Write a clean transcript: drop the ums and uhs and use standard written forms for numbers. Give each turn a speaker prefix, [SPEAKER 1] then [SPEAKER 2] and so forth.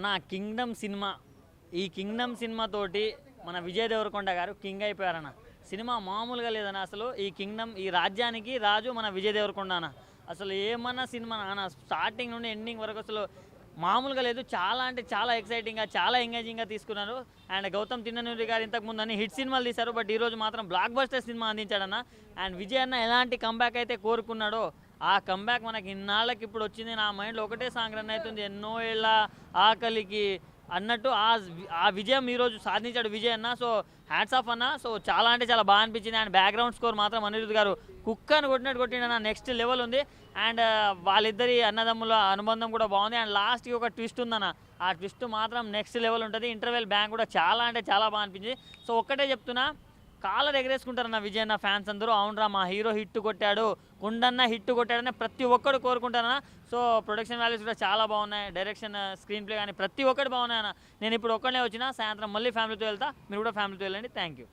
[SPEAKER 1] నా Kingdom cinema ఈ Kingdom cinema తోటి మన విజయ్ దేవరకొండ గారు కింగ్ అయిపోయారన్న. సినిమా మామూలుగా లేదన్న. అసలు ఈ కింగ్డమ్ ఈ రాజ్యానికి రాజు మన విజయ్ దేవరకొండ అన్న. అసలు ఏమన్నా సినిమా అన్న, స్టార్టింగ్ నుండి ఎండింగ్ వరకు అసలు మామూలుగా లేదు. చాలా అంటే చాలా ఎక్సైటింగ్గా, చాలా ఎంగేజింగ్గా తీసుకున్నారు. అండ్ గౌతమ్ తిన్ననూరి గారు ఇంతకుముందు అన్ని హిట్ సినిమాలు తీశారు, బట్ ఈరోజు మాత్రం బ్లాక్ బస్టర్ సినిమా అందించాడన్న. అండ్ విజయ్ అన్న ఎలాంటి కంబ్యాక్ అయితే కోరుకున్నాడో ఆ కంబ్యాక్ మనకి ఇన్నాళ్ళకి ఇప్పుడు వచ్చింది. నా మైండ్లో ఒకటే సాంగ్ రన్ అవుతుంది, ఎన్నో ఏళ్ళ ఆకలికి అన్నట్టు ఆ విజయం ఈరోజు సాధించాడు విజయ్ అన్న. సో హ్యాట్స్ ఆఫ్ అన్న. సో చాలా అంటే చాలా బాగా అనిపించింది. అండ్ బ్యాక్గ్రౌండ్ స్కోర్ మాత్రం అనిరుద్ధ్ గారు కుక్కను కొట్టినట్టు కొట్టిండన్న. నెక్స్ట్ లెవెల్ ఉంది. అండ్ వాళ్ళిద్దరి అన్నదమ్ముల అనుబంధం కూడా బాగుంది. అండ్ లాస్ట్కి ఒక ట్విస్ట్ ఉందన్న. ఆ ట్విస్ట్ మాత్రం నెక్స్ట్ లెవెల్ ఉంటుంది. ఇంటర్వెల్ బ్యాంక్ కూడా చాలా అంటే చాలా బాగా అనిపించింది. సో ఒక్కటే చెప్తున్నా, కాలర్ ఎగరేసుకుంటారన్న విజయ్ అన్న ఫ్యాన్స్ అందరూ. అవునరా మా హీరో హిట్ కొట్టాడు, కుండన్న హిట్ కొట్టాడని ప్రతి ఒక్కరు కోరుకుంటారన్న. సో ప్రొడక్షన్ వాల్యూస్ కూడా చాలా బాగున్నాయి, డైరెక్షన్, స్క్రీన్ ప్లే కానీ ప్రతి ఒక్కటి బాగున్నాయన్న. నేను ఇప్పుడు ఒక్కడే వచ్చిన, సాయంత్రం మళ్ళీ ఫ్యామిలీతో వెళ్తా, మీరు కూడా ఫ్యామిలీతో వెళ్ళండి. Thank you.